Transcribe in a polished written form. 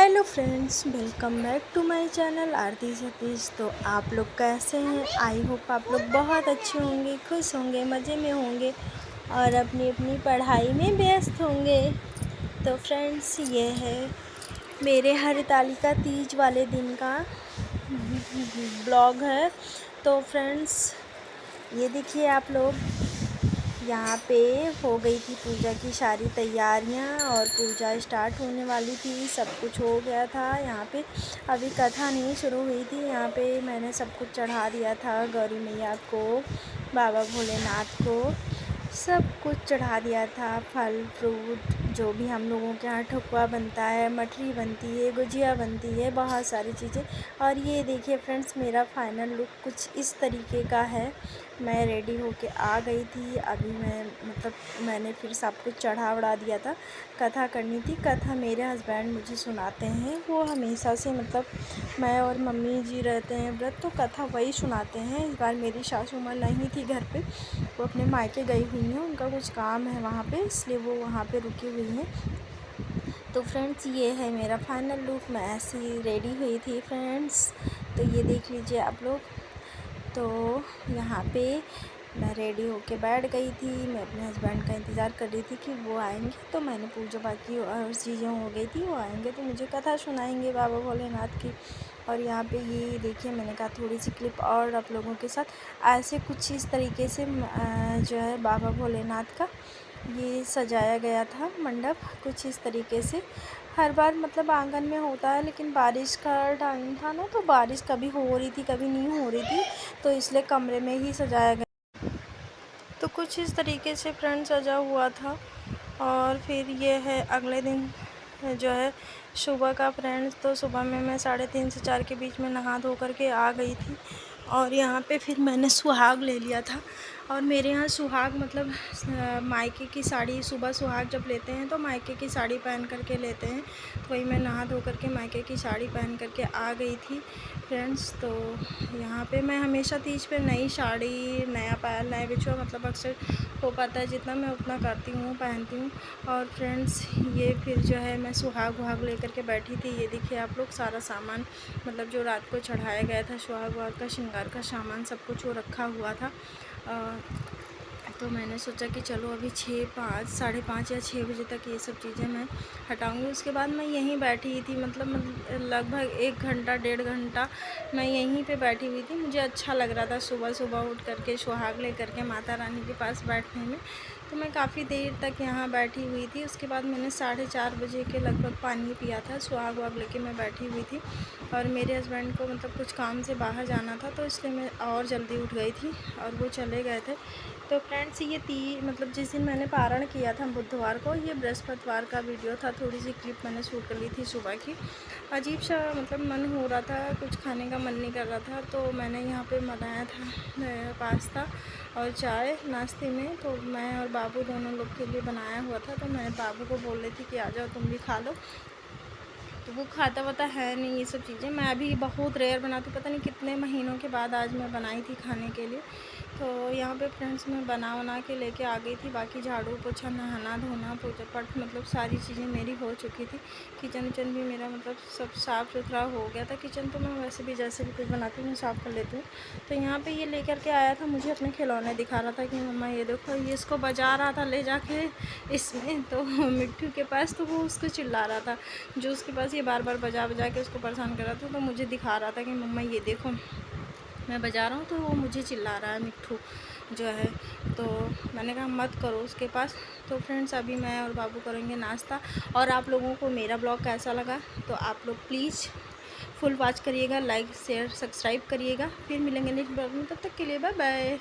Hello friends, welcome back to my channel Aarti Satish. तो आप लोग कैसे हैं? आई होप आप लोग बहुत अच्छे होंगे, खुश होंगे, मज़े में होंगे और अपनी अपनी पढ़ाई में व्यस्त होंगे। तो फ्रेंड्स, ये है मेरे हरतालिका तीज वाले दिन का ब्लॉग है। तो फ्रेंड्स, ये देखिए आप लोग, यहाँ पे हो गई थी पूजा की सारी तैयारियाँ और पूजा स्टार्ट होने वाली थी। सब कुछ हो गया था। यहाँ पे अभी कथा नहीं शुरू हुई थी। यहाँ पे मैंने सब कुछ चढ़ा दिया था, गौरी मैया को, बाबा भोलेनाथ को सब कुछ चढ़ा दिया था। फल फ्रूट जो भी हम लोगों के यहाँ ठकुआ बनता है, मठरी बनती है, गुजिया बनती है, बहुत सारी चीज़ें। और ये देखिए फ्रेंड्स, मेरा फाइनल लुक कुछ इस तरीके का है। मैं रेडी होके आ गई थी। अभी मैंने फिर सब कुछ चढ़ा वढ़ा दिया था। कथा करनी थी। कथा मेरे हस्बैंड मुझे सुनाते हैं। वो हमेशा से मैं और मम्मी जी रहते हैं व्रत, तो कथा वही सुनाते हैं। इस बार मेरी सासू माँ नहीं थी घर पे, वो अपने मायके गई हुई हैं। उनका कुछ काम है वहाँ पे, इसलिए वो वहाँ पे रुकी हुई हैं। तो फ्रेंड्स, ये है मेरा फाइनल लुक। मैं ऐसी रेडी हुई थी फ्रेंड्स, तो ये देख लीजिए आप लोग। तो यहाँ पे मैं रेडी होके बैठ गई थी। मैं अपने हस्बैंड का इंतज़ार कर रही थी कि वो आएंगे। तो मैंने पूजा बाकी और चीज़ें हो गई थी, वो आएंगे तो मुझे कथा सुनाएंगे बाबा भोलेनाथ की। और यहाँ पे ये देखिए, मैंने कहा थोड़ी सी क्लिप और आप लोगों के साथ। ऐसे कुछ इस तरीके से जो है बाबा भोलेनाथ का ये सजाया गया था मंडप, कुछ इस तरीके से। हर बार आंगन में होता है, लेकिन बारिश का टाइम था ना, तो बारिश कभी हो रही थी कभी नहीं हो रही थी, तो इसलिए कमरे में ही सजाया गया। तो कुछ इस तरीके से फ्रेंड सजा हुआ था। और फिर ये है अगले दिन जो है सुबह का फ्रेंड्स। तो सुबह में मैं 3:30 से 4 के बीच में नहा धो करके आ गई थी। और यहाँ पे फिर मैंने सुहाग ले लिया था। और मेरे यहाँ सुहाग मायके की साड़ी, सुबह सुहाग जब लेते हैं तो मायके की साड़ी पहन करके लेते हैं। तो वही मैं नहा धो करके मायके की साड़ी पहन करके आ गई थी फ्रेंड्स। तो यहाँ पे मैं हमेशा तीज पे नई साड़ी, नया पायल, नया बिछुआ अक्सर हो पाता है जितना मैं उतना करती हूँ, पहनती हूँ। और फ्रेंड्स, ये फिर जो है मैं सुहाग वहाग लेकर के बैठी थी। ये देखिए आप लोग, सारा सामान जो रात को चढ़ाया गया था, सुहाग वहाग का श्रृंगार का सामान सब कुछ वो रखा हुआ था। तो मैंने सोचा कि चलो अभी 5:30 या 6 बजे तक ये सब चीज़ें मैं हटाऊंगी। उसके बाद मैं यहीं बैठी हुई थी, लगभग 1 घंटा 1.5 घंटा मैं यहीं पे बैठी हुई थी। मुझे अच्छा लग रहा था सुबह सुबह उठ करके सुहाग ले करके माता रानी के पास बैठने में। तो मैं काफ़ी देर तक यहाँ बैठी हुई थी। उसके बाद मैंने 4:30 बजे के लगभग पानी पिया था। सुहाग वाग लेके मैं बैठी हुई थी। और मेरे हस्बैंड को कुछ काम से बाहर जाना था, तो इसलिए मैं और जल्दी उठ गई थी और वो चले गए थे। तो फ्रेंड्स, ये जिस दिन मैंने पारण किया था बुधवार को, ये बृहस्पतिवार का वीडियो था। थोड़ी सी क्लिप मैंने शूट कर ली थी सुबह की। अजीब सा मन हो रहा था, कुछ खाने का मन नहीं कर रहा था, तो मैंने यहाँ पे बनाया था पास्ता और चाय नाश्ते में। तो मैं और बाबू दोनों लोग के लिए बनाया हुआ था। तो मैं बाबू को बोल रही थी कि आ जाओ तुम भी खा लो। तो वो खाता वाता है नहीं ये सब चीज़ें। मैं अभी बहुत रेयर बनाती हूँ, पता नहीं कितने महीनों के बाद आज मैं बनाई थी खाने के लिए। तो यहाँ पे फ्रेंड्स मैं बना के लेके आ गई थी। बाकी झाड़ू पोछा, नहाना धोना, पूजा पाठ सारी चीज़ें मेरी हो चुकी थी। किचन विचन भी मेरा सब साफ़ सुथरा हो गया था। किचन तो मैं वैसे भी जैसे भी कुछ बनाती हूँ मैं साफ़ कर लेती हूँ। तो यहाँ पे ये लेकर के आया था, मुझे अपने खिलौने दिखा रहा था कि मम्मा ये देखो, ये इसको बजा रहा था ले जाके इसमें तो मिट्टू के पास। तो वो उसको चिल्ला रहा था, जो उसके पास ये बार बार बजा बजा के उसको परेशान कर रहा था। तो मुझे दिखा रहा था कि मम्मा ये देखो मैं बजा रहा हूँ। तो वो मुझे चिल्ला रहा है मिट्टू जो है। तो मैंने कहा मत करो उसके पास। तो फ्रेंड्स, अभी मैं और बाबू करेंगे नाश्ता। और आप लोगों को मेरा ब्लॉग कैसा लगा, तो आप लोग प्लीज़ फुल वॉच करिएगा, लाइक शेयर सब्सक्राइब करिएगा। फिर मिलेंगे नेक्स्ट ब्लॉग में, तब तक के लिए बाय बाय।